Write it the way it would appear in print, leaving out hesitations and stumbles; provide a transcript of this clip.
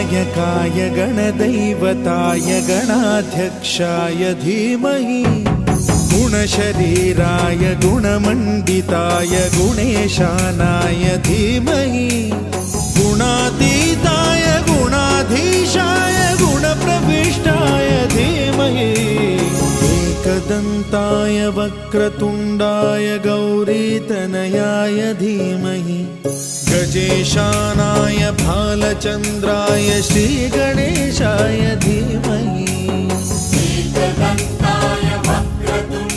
गणनायकाय गणदैवताय गणाध्यक्षाय धीमहि गुणशरीराय गुणमण्डिताय गुणेशानाय धीमहि गुणातीताय गुणाधीशाय गुणप्रविष्टाय धीमहि एकदन्ताय वक्रतुण्डाय गौरीतनयाय धीमहि गजेशानाय भालचन्द्राय श्रीगणेशाय धीमहि एकदन्ताय वक्रतुण्डाय